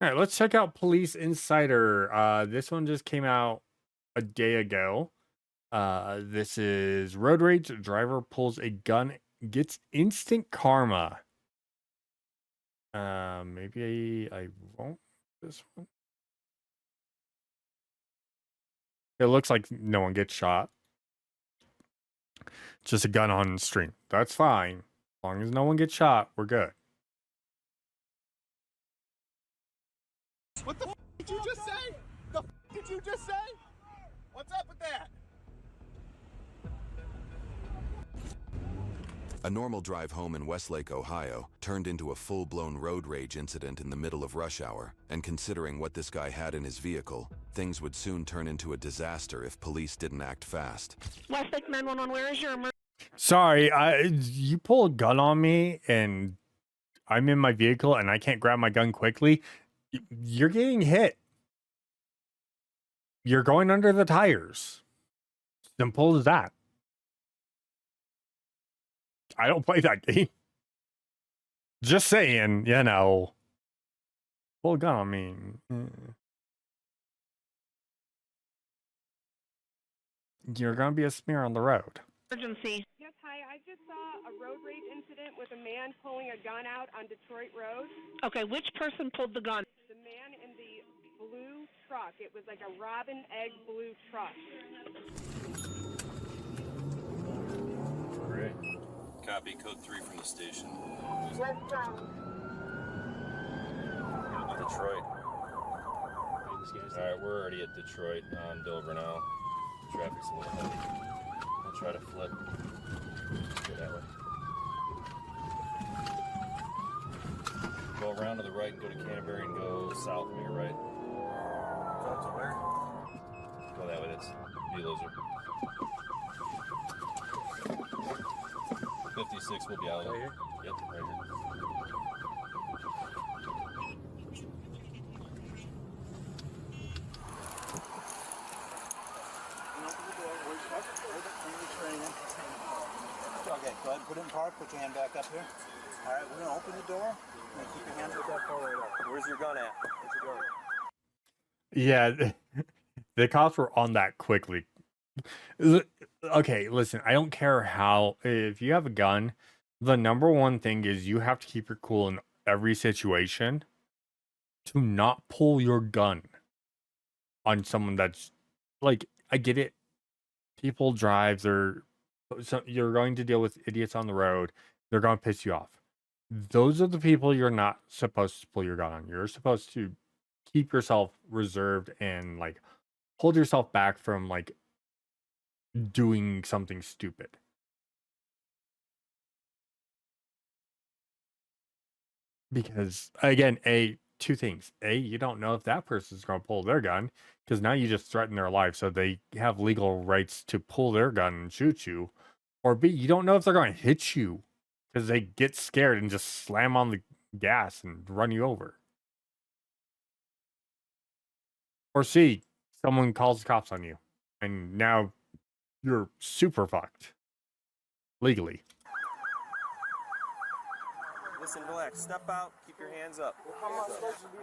All right, let's check out Police Insider. This one just came out a day ago. This is road rage. Driver pulls a gun, gets instant karma. Maybe I won't. This one. It looks like no one gets shot. Just a gun on stream. That's fine. As long as no one gets shot, we're good. What the f did you just say? The f did you just say? What's up with that? A normal drive home in Westlake, Ohio, turned into a full-blown road rage incident in the middle of rush hour, and considering what this guy had in his vehicle, things would soon turn into a disaster if police didn't act fast. Westlake 911, where is your emergency? Sorry, you pull a gun on me and I'm in my vehicle and I can't grab my gun quickly. You're getting hit. You're going under the tires. Simple as that. I don't play that game. Just saying, you know. Pull a gun on me. You're going to be a smear on the road. Emergency. Yes, hi. I just saw a road rage incident with a man pulling a gun out on Detroit Road. Okay, which person pulled the gun? The man in the blue truck. It was like a robin egg blue truck. Great. Copy, code 3 from the station. Detroit. Alright, we're already at Detroit. On Dover now. Traffic's a little heavy. I'll try to flip. Go that way. Go around to the right and go to Canterbury and go south on your right. South to where? Go that way, that's D-Loser. 56 will be out. Right here? Yep, right here. Okay, go ahead and put it in park, put your hand back up here. Alright, we're gonna open the door. And keep your hand with that forward up. Where's your gun at? Where's your gun? Yeah, the cops were on that quickly. Okay, listen, I don't care how, if you have a gun, the number one thing is you have to keep your cool in every situation to not pull your gun on someone that's, like, I get it. People drive, you're going to deal with idiots on the road. They're going to piss you off. Those are the people you're not supposed to pull your gun on. You're supposed to keep yourself reserved and, like, hold yourself back from, like, doing something stupid. Because, again, two things. You don't know if that person's going to pull their gun, because now you just threaten their life, so they have legal rights to pull their gun and shoot you. Or B, you don't know if they're going to hit you, because they get scared and just slam on the gas and run you over. Or C, someone calls the cops on you, and now you're super fucked. Legally. Listen, relax. Step out. Keep your hands up. How am I supposed to be?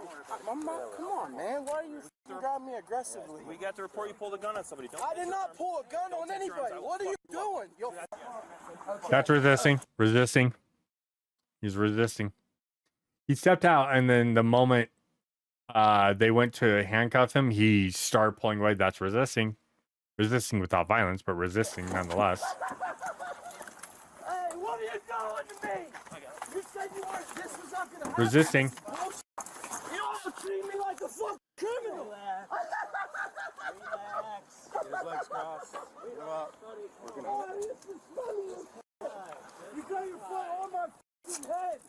Come on, man. Why are you got me aggressively? We got the report you pulled a gun on somebody. Don't I did not pull a gun on anybody. What are you doing? Yo. That's resisting. He's resisting. He stepped out, and then the moment they went to handcuff him, he started pulling away. That's resisting. Resisting without violence, but resisting nonetheless. Hey, what are you doing to me? You said you weren't. This was not gonna happen. Resisting. You all treat me like a fucking criminal. Relax. His legs crossed. Get up. Oh, this is funny. You got your foot on my fucking head.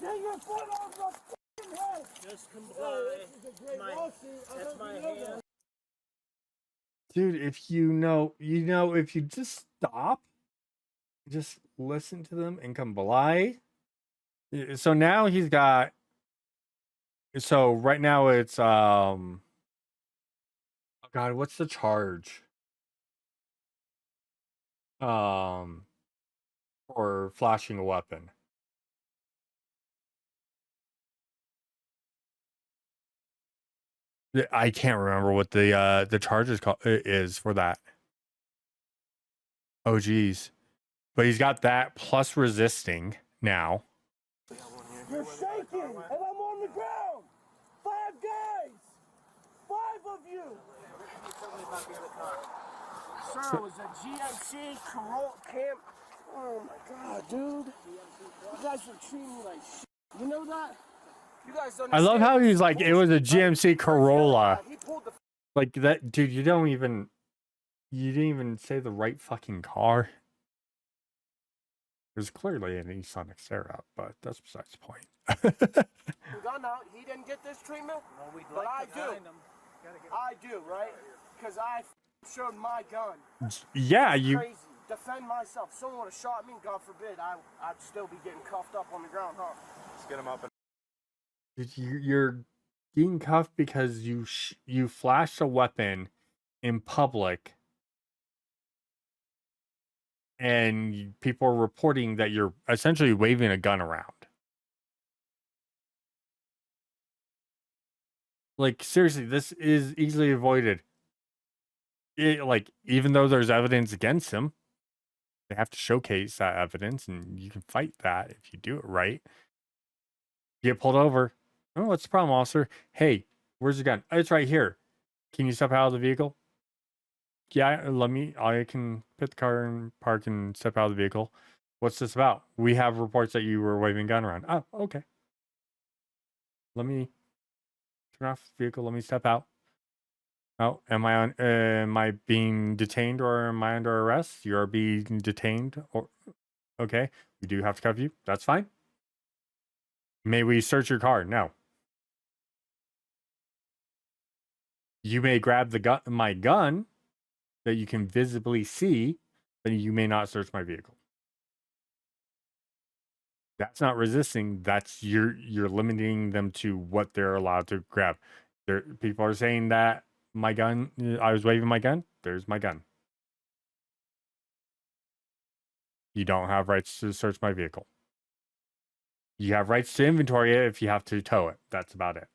Get your foot on my fucking head. Just comply. This is a great lawsuit. That's my hand. Dude, if you know, if you just stop, just listen to them and comply. So now he's got, so right now it's, oh God, what's the charge? For flashing a weapon. I can't remember what the charge is for that. Oh geez. But he's got that plus resisting now. You're shaking, and I'm on the ground. 5 guys. 5 of you. Sir, it was a GMC Corolla camp. Oh my God, dude. You guys are treating me like shit. You know that? You guys don't I love how understand he's like, it was a GMC Corolla. He pulled the Like that, dude. You didn't even say the right fucking car. There's clearly an Nissan Xterra, but that's besides the point. gun out. He didn't get this treatment, but I do. I do, right? Because I showed my gun. Yeah, you. Crazy. Defend myself. Someone would have shot me, God forbid, I'd still be getting cuffed up on the ground, huh? Let's get him up. You're being cuffed because you flashed a weapon in public, and people are reporting that you're essentially waving a gun around. Like seriously, this is easily avoided. Like even though there's evidence against him, they have to showcase that evidence, and you can fight that if you do it right. You get pulled over. Oh, what's the problem, officer? Hey, where's your gun? Oh, it's right here. Can you step out of the vehicle? Yeah, I can put the car in park and step out of the vehicle. What's this about? We have reports that you were waving a gun around. Oh, okay. Let me turn off the vehicle. Let me step out. Oh, am I being detained or am I under arrest? You are being detained or okay. We do have to cuff you. That's fine. May we search your car? No. You may grab my gun that you can visibly see, but you may not search my vehicle. That's not resisting. That's you're limiting them to what they're allowed to grab. People are saying that my gun, I was waving my gun. There's my gun. You don't have rights to search my vehicle. You have rights to inventory it if you have to tow it. That's about it.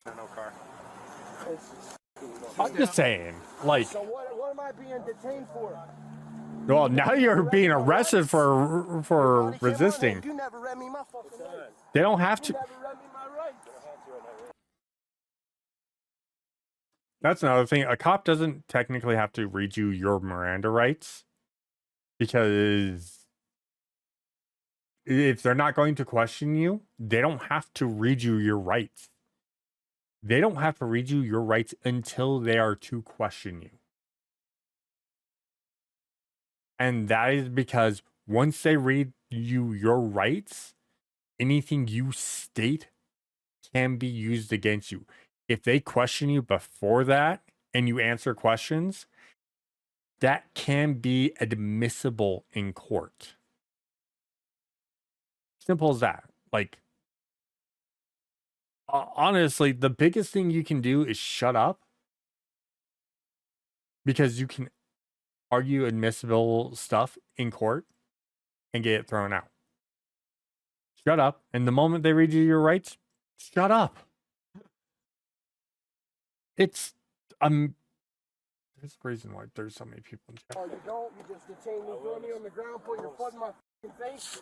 No car. I'm just saying, like. So what am I being detained for? Well, now you're being arrested for resisting. You never read me my fucking rights. They don't have to. You never read me my rights. That's another thing. A cop doesn't technically have to read you your Miranda rights, because if they're not going to question you, they don't have to read you your rights. They don't have to read you your rights until they are to question you. And that is because once they read you your rights, anything you state can be used against you. If they question you before that and you answer questions, that can be admissible in court. Simple as that. Like, honestly, the biggest thing you can do is shut up, because you can argue admissible stuff in court and get it thrown out. Shut up. And the moment they read you your rights, shut up. It's there's a reason why there's so many people in jail. Oh, you don't? You just detain me, throw me on the ground, put your foot in my face?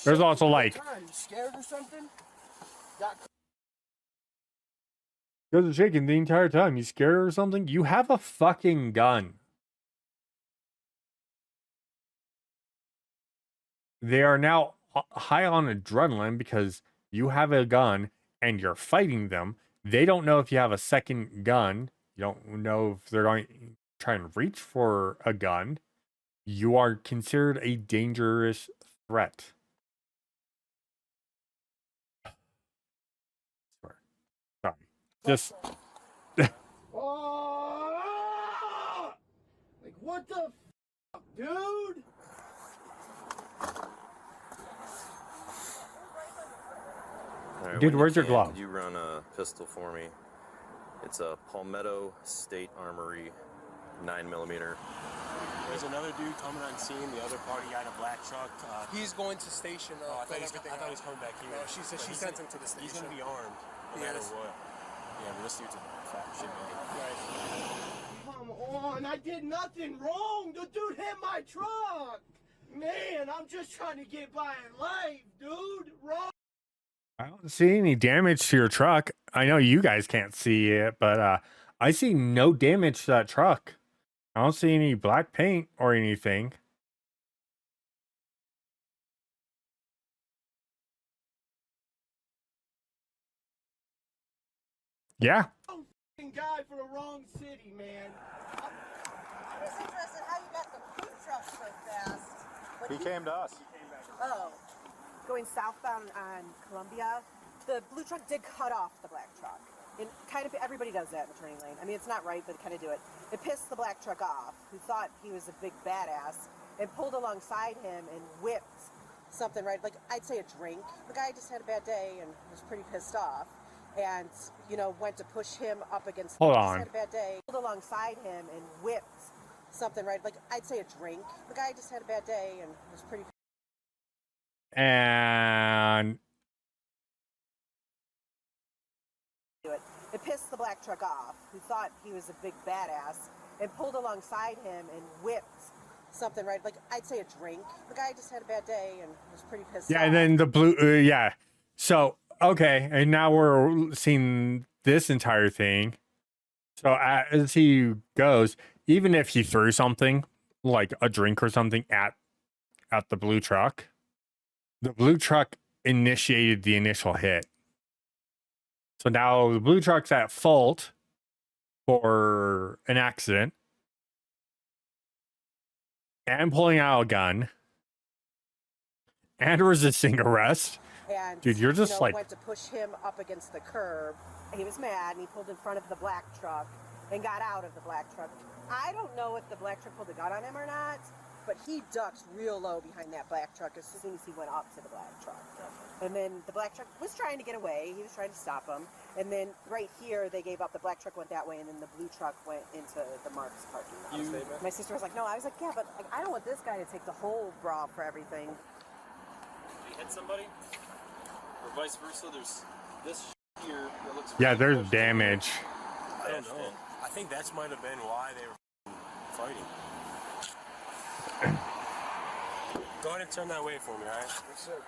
There's also like, you scared or something? you guys are shaking the entire time. You scared or something? You have a fucking gun. They are now high on adrenaline because you have a gun and you're fighting them. They don't know if you have a second gun. You don't know if they're going to try and reach for a gun. You are considered a dangerous threat. Sorry. Just. Oh! Like, what the f***, dude? All right, Dude, when where's your can, glove? You run a pistol for me. It's a Palmetto State Armory 9mm. There's another dude coming on scene. The other party guy in a black truck. He's going to station. I thought he was coming back here. No, she said she sent him to the station. He's going to be armed, no matter what. Yeah, but this dude's a fat shit man. Come on, I did nothing wrong. The dude hit my truck. Man, I'm just trying to get by in life, dude. Wrong. I don't see any damage to your truck. I know you guys can't see it, but I see no damage to that truck. I don't see any black paint or anything. Yeah. Guy for the wrong city, man. I'm just interested how you got the food truck so fast. He came to us. Oh. Going southbound on Columbia, the blue truck did cut off the black truck. And kind of everybody does that in the turning lane. I mean, it's not right, but kind of do it. It pissed the black truck off, who thought he was a big badass, and pulled alongside him and whipped something right, like I'd say a drink. The guy just had a bad day and was pretty pissed off. And, you know, went to push him up against... Hold just on. had a bad day. Pulled alongside him and whipped something right, like I'd say a drink. The guy just had a bad day and was pretty... And It pissed the black truck off, who thought he was a big badass, and pulled alongside him and whipped something right, like I'd say a drink. The guy just had a bad day and was pretty pissed off. yeah, and then the blue, yeah. So, okay, and now we're seeing this entire thing. So as he goes, even if he threw something like a drink or something at the blue truck initiated the initial hit. So now the blue truck's at fault for an accident and pulling out a gun and resisting arrest. And, dude, you're just like... went to push him up against the curb. He was mad, and he pulled in front of the black truck and got out of the black truck. I don't know if the black truck pulled a gun on him or not, but he ducked real low behind that black truck as soon as he went up to the black truck. And then the black truck was trying to get away. He was trying to stop him. And then right here, they gave up. The black truck went that way, and then the blue truck went into the Mark's parking lot. My sister was like, no. I was like, yeah, but like, I don't want this guy to take the whole brawl for everything. Did he hit somebody? Or vice versa? There's this here that looks... Yeah, there's damage. I don't know. I think that might have been why they were fighting. Go ahead and turn that way for me, alright? Yes, sir.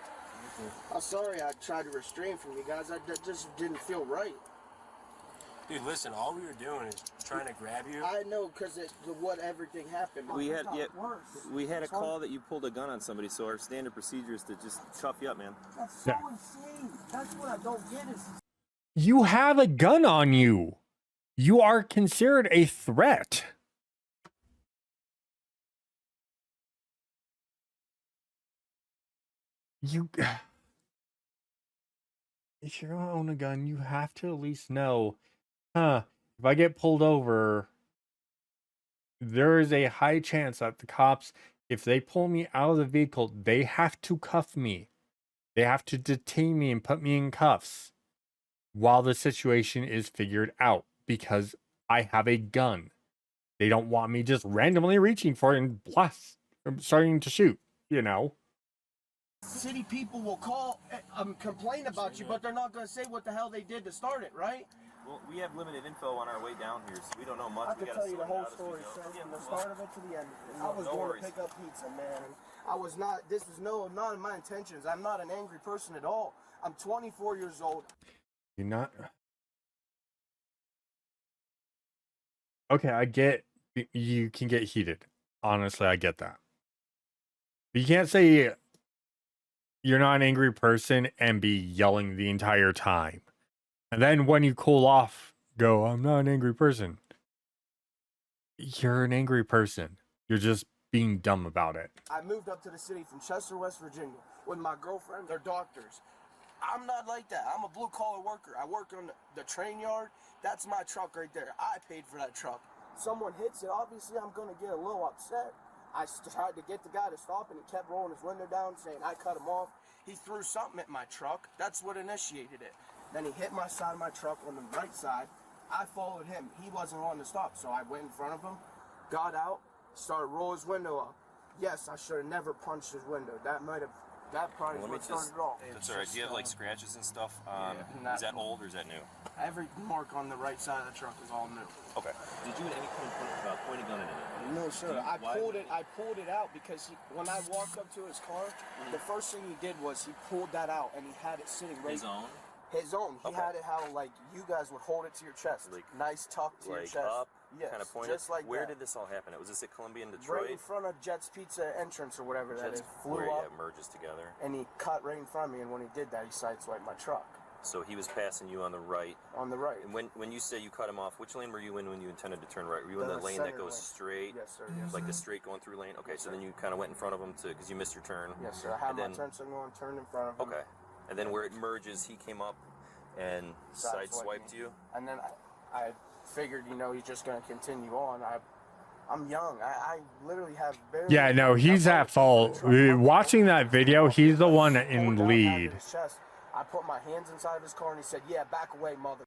I'm sorry I tried to restrain from you guys. That just didn't feel right. Dude, listen, all we were doing is trying to grab you. I know, because what everything happened. We had a call that you pulled a gun on somebody, so our standard procedure is to just cuff you up, man. That's so insane. That's what I don't get is... You have a gun on you. You are considered a threat. If you're gonna own a gun, you have to at least know, if I get pulled over, there is a high chance that the cops, if they pull me out of the vehicle, they have to cuff me. They have to detain me and put me in cuffs while the situation is figured out because I have a gun. They don't want me just randomly reaching for it and blast, starting to shoot, you know? City people will call, complain about you, but they're not going to say what the hell they did to start it, right? Well, we have limited info on our way down here, so we don't know much. I can tell you the whole story, sir, from the start of it to the end. I was going to pick up pizza, man. I was not, this was not in my intentions. I'm not an angry person at all. I'm 24 years old. You're not... Okay, I get you can get heated. Honestly, I get that. But you can't say you're not an angry person and be yelling the entire time. And then when you cool off, go, I'm not an angry person. You're an angry person. You're just being dumb about it. I moved up to the city from Chester, West Virginia with my girlfriend. They're doctors. I'm not like that. I'm a blue-collar worker. I work on the train yard. That's my truck right there. I paid for that truck. Someone hits it, obviously I'm going to get a little upset. I tried to get the guy to stop, and he kept rolling his window down, saying I cut him off. He threw something at my truck. That's what initiated it. Then he hit my side of my truck on the right side. I followed him. He wasn't wanting to stop, so I went in front of him, got out, started rolling his window up. Yes, I should have never punched his window. That might have That probably is Let me what started just- it all. That's alright. Do you have like scratches and stuff? Yeah, Is that old or is that new? Every mark on the right side of the truck is all new. Okay. Did you at any point point a gun at anyone? No, sir. why I pulled it out because when I walked up to his car, the first thing he did was he pulled that out and he had it sitting right. His own? His own. He Okay. had it how like you guys would hold it to your chest, Like- nice tuck to your Like chest. up, Yes, kind of pointed. just like Where that. did this all happen? Was this at Columbia and Detroit? Right in front of Jet's Pizza entrance or whatever that That's is. Flew where up it merges together. and he cut right in front of me, and when he did that, he sideswiped my truck So he was passing you on the right. on the right. And when you say you cut him off, which lane were you in when you intended to turn right? Were you in The the lane that center goes lane. straight? Yes, sir. Yes, Like sir. the straight going through lane? Okay, so then you kind of went in front of him because you missed your turn. Yes, sir. I had And my then- turn signal and turned in front of him. Okay. And then where it merges, he came up and sideswiped me. you? And then I figured, he's just going to continue on. I'm young. I literally have barely... Yeah, no, he's at fault. Watching that video, he's the one in lead. I put my hands inside of his car and he said, "Yeah, back away, mother."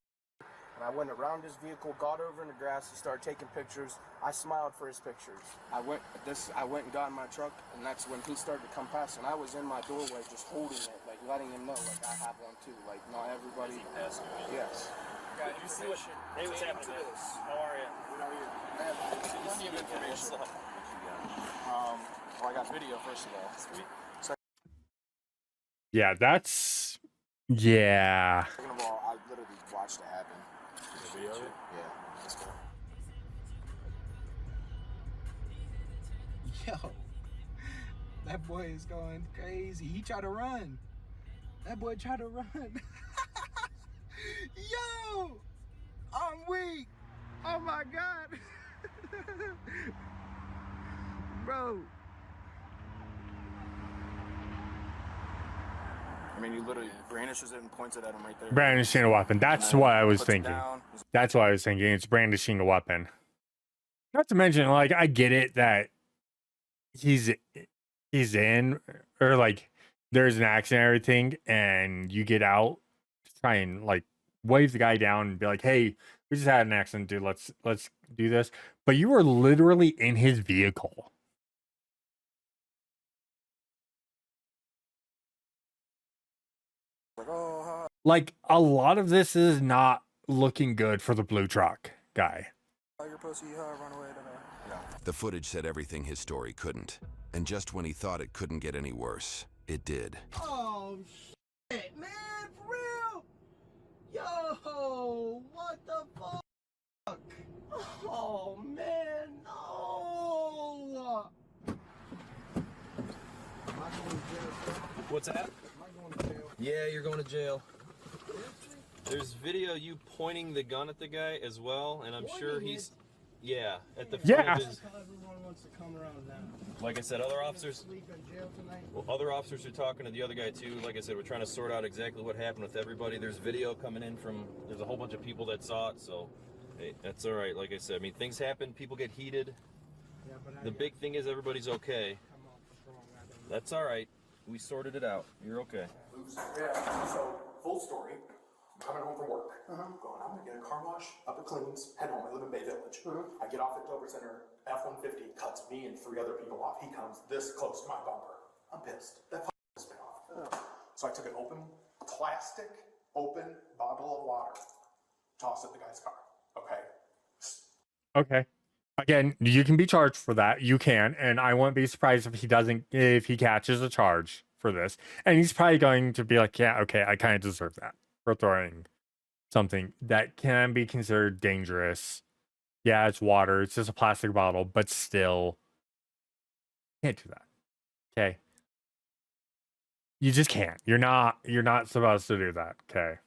And I went around his vehicle, got over in the grass, he started taking pictures. I smiled for his pictures. I went and got in my truck, and that's when he started to come past, and I was in my doorway just holding it, like letting him know, like I have one too. Like not everybody. Yes. Guys, you see what? Hey, what's happening, man? How are you? I have plenty of information. Well, I got video first of all. Sweet. Yeah, that's... Yeah. Second of all, I literally watched it happen. The video? Yeah. Let's go. Yo, that boy is going crazy. He tried to run. That boy tried to run. Yo, I'm weak. Oh my God. Bro. I mean, you literally brandishes it and points it at him right there. Brandishing a weapon. That's what I was Puts it thinking. down. That's what I was thinking. It's brandishing a weapon. Not to mention, like, I get it that he's in, or like there's an accident and everything, and you get out to try and like wave the guy down and be like, "Hey, we just had an accident, dude. Let's do this." But you were literally in his vehicle. Like, oh, Like, a lot of this is not looking good for the blue truck guy. you're pussy, run away to me. No. The footage said everything his story couldn't. And just when he thought it couldn't get any worse, it did. Oh shit, man, for real. Yo, what the fuck? Oh man, no. What's that? Yeah, you're going to jail. There's video you pointing the gun at the guy as well, and I'm sure he's... Yeah, at the front Yeah. of his... Everyone wants to come around now. Like I said, other officers... Sleep in jail tonight. Well, other officers are talking to the other guy too. Like I said, we're trying to sort out exactly what happened with everybody. There's video coming in from... There's a whole bunch of people that saw it, so... Hey, that's all right. Like I said, I mean, things happen. People get heated. Yeah, but The big thing is everybody's okay. come off what's wrong. I don't know. That's all right. We sorted it out. You're okay. Yeah, so, full story. I'm coming home from work. I'm gonna get a car wash, up at Cleans, head home. I live in Bay Village. I get off at Dover Center, F-150 cuts me and 3 other people off. He comes this close to my bumper. I'm pissed. That pissed me off. So I took an plastic open bottle of water, tossed it in the guy's car. Okay. Okay. Again, you can be charged for that. You can, and I wouldn't be surprised if he catches a charge for this. And he's probably going to be like, "Yeah, okay, I kind of deserve that for throwing something that can be considered dangerous." Yeah, it's water. It's just a plastic bottle, but still, you can't do that. Okay. You just can't. You're not supposed to do that. Okay.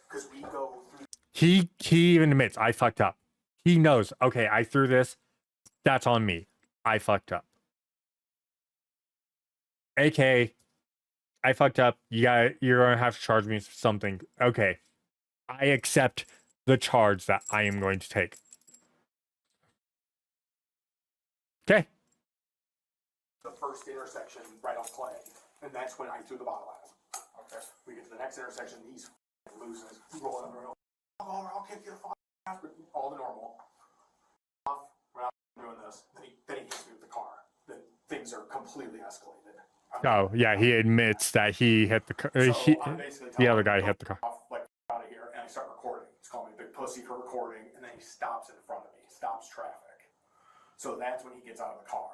Because we go through. He even admits, I fucked up. He knows, okay, I threw this. That's on me. I fucked up. AK, I fucked up. You're gonna have to charge me something. Okay. I accept the charge that I am going to take. Okay. The first intersection right on Clay, and that's when I threw the bottle at him. Okay. We get to the next intersection, he's losing his rolling up the road. Oh, I'll kick you the ass, all the normal. Off, we're not doing this. Then he hits me with the car. Then things are completely completely escalated. Oh yeah, he admits that he hit the car. So I basically tell The other him, guy "Go hit the car. off, like, out of here," and I start recording. He's calling me a big pussy for recording, and then he stops in front of me, stops traffic. So that's when he gets out of the car.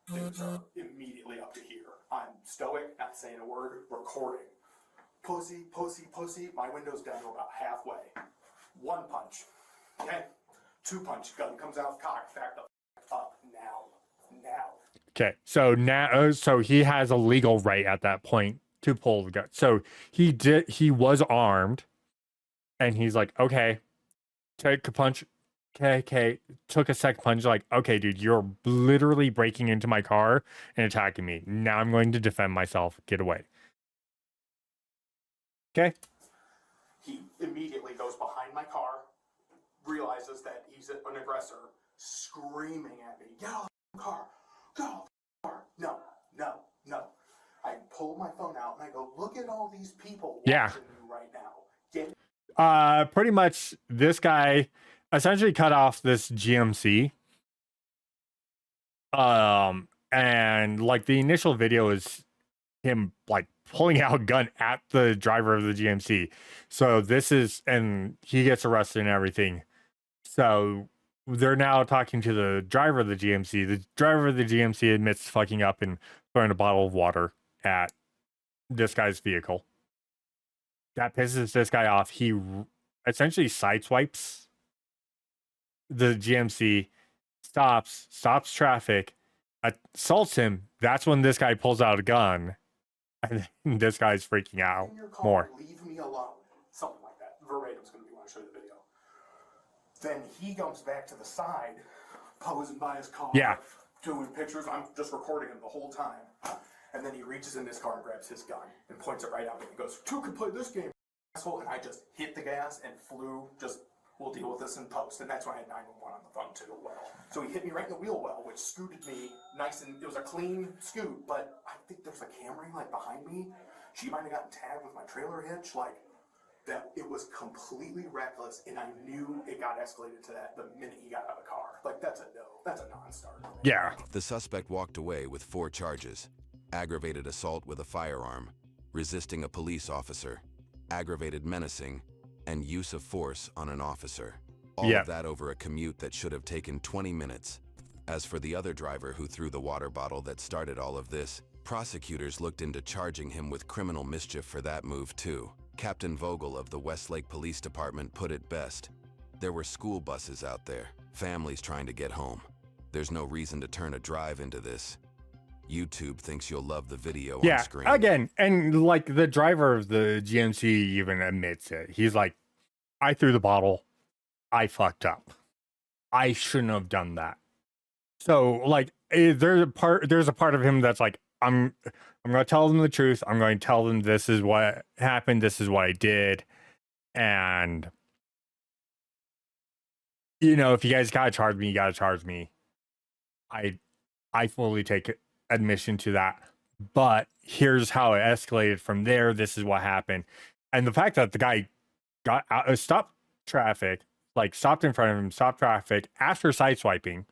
Things are immediately up to here. I'm stoic, not saying a word, recording. Pussy, pussy, pussy. My window's down to about halfway. One punch. Okay? Two punch. Gun comes out, cock, back the up now. Now. Okay, so now, so he has a legal right at that point to pull the gun. So he was armed, and he's like, okay, take a punch. Okay, took a second punch. Like, okay, dude, you're literally breaking into my car and attacking me. Now I'm going to defend myself. Get away. Okay. He immediately goes behind my car, realizes that he's an aggressor, screaming at me, "Get out of the car! Get out of the car!" No, no, no. I pull my phone out and I go, "Look at all these people watching you right now." Pretty much this guy essentially cut off this GMC. And like the initial video is him like pulling out a gun at the driver of the GMC. So this is, and he gets arrested and everything. So they're now talking to the driver of the GMC. The driver of the GMC admits fucking up and throwing a bottle of water at this guy's vehicle. That pisses this guy off. He essentially sideswipes the GMC, stops traffic, assaults him. That's when this guy pulls out a gun, and this guy's freaking out more. Leave me alone. Something like that. Verbatim's going to be when I show you the video. Then he comes back to the side, posing by his car, doing pictures. I'm just recording him the whole time. And then he reaches in his car and grabs his gun and points it right at me and goes, "Two can play this game, asshole." And I just hit the gas and flew, we'll deal with this in post. And that's when I had 911 on the phone too. So he hit me right in the wheel well, which scooted me nice, and it was a clean scoot, but I think there was a Camry like behind me. She might have gotten tagged with my trailer hitch, like that. It was completely reckless, and I knew it got escalated to that the minute he got out of the car. Like that's a non-starter. Yeah. The suspect walked away with 4 charges: aggravated assault with a firearm, resisting a police officer, aggravated menacing, and use of force on an officer. All of that over a commute that should have taken 20 minutes. As for the other driver who threw the water bottle that started all of this, prosecutors looked into charging him with criminal mischief for that move too. Captain Vogel of the Westlake Police Department put it best: there were school buses out there, families trying to get home. There's no reason to turn a drive into this. YouTube thinks you'll love the video on screen. Again, and like the driver of the GMC even admits it. He's like, I threw the bottle. I fucked up. I shouldn't have done that. So like there's a part of him that's like, I'm going to tell them the truth. I'm going to tell them this is what happened. This is what I did. And you know, if you guys got to charge me, you got to charge me. I fully take admission to that. But here's how it escalated from there. This is what happened. And the fact that the guy got out, stopped traffic, like stopped in front of him, stopped traffic after sideswiping,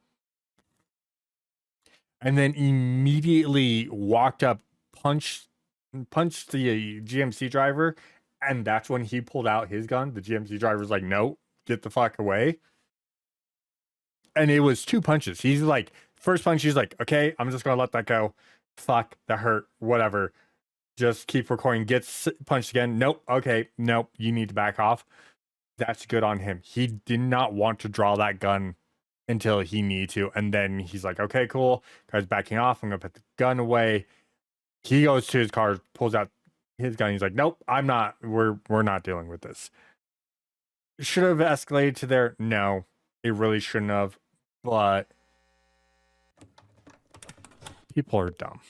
and then immediately walked up, punched the GMC driver, and that's when he pulled out his gun. The GMC driver's like, "No, get the fuck away." And it was 2 punches. He's like, first punch, he's like, "Okay, I'm just gonna let that go. Fuck, that hurt. Whatever. Just keep recording." Gets punched again. Nope. Okay. Nope. You need to back off. That's good on him. He did not want to draw that gun until he needed to. And then he's like, okay, cool. Guy's backing off. I'm going to put the gun away. He goes to his car, pulls out his gun. He's like, nope, I'm not. We're not dealing with this. Should have escalated to there? No, it really shouldn't have. But people are dumb.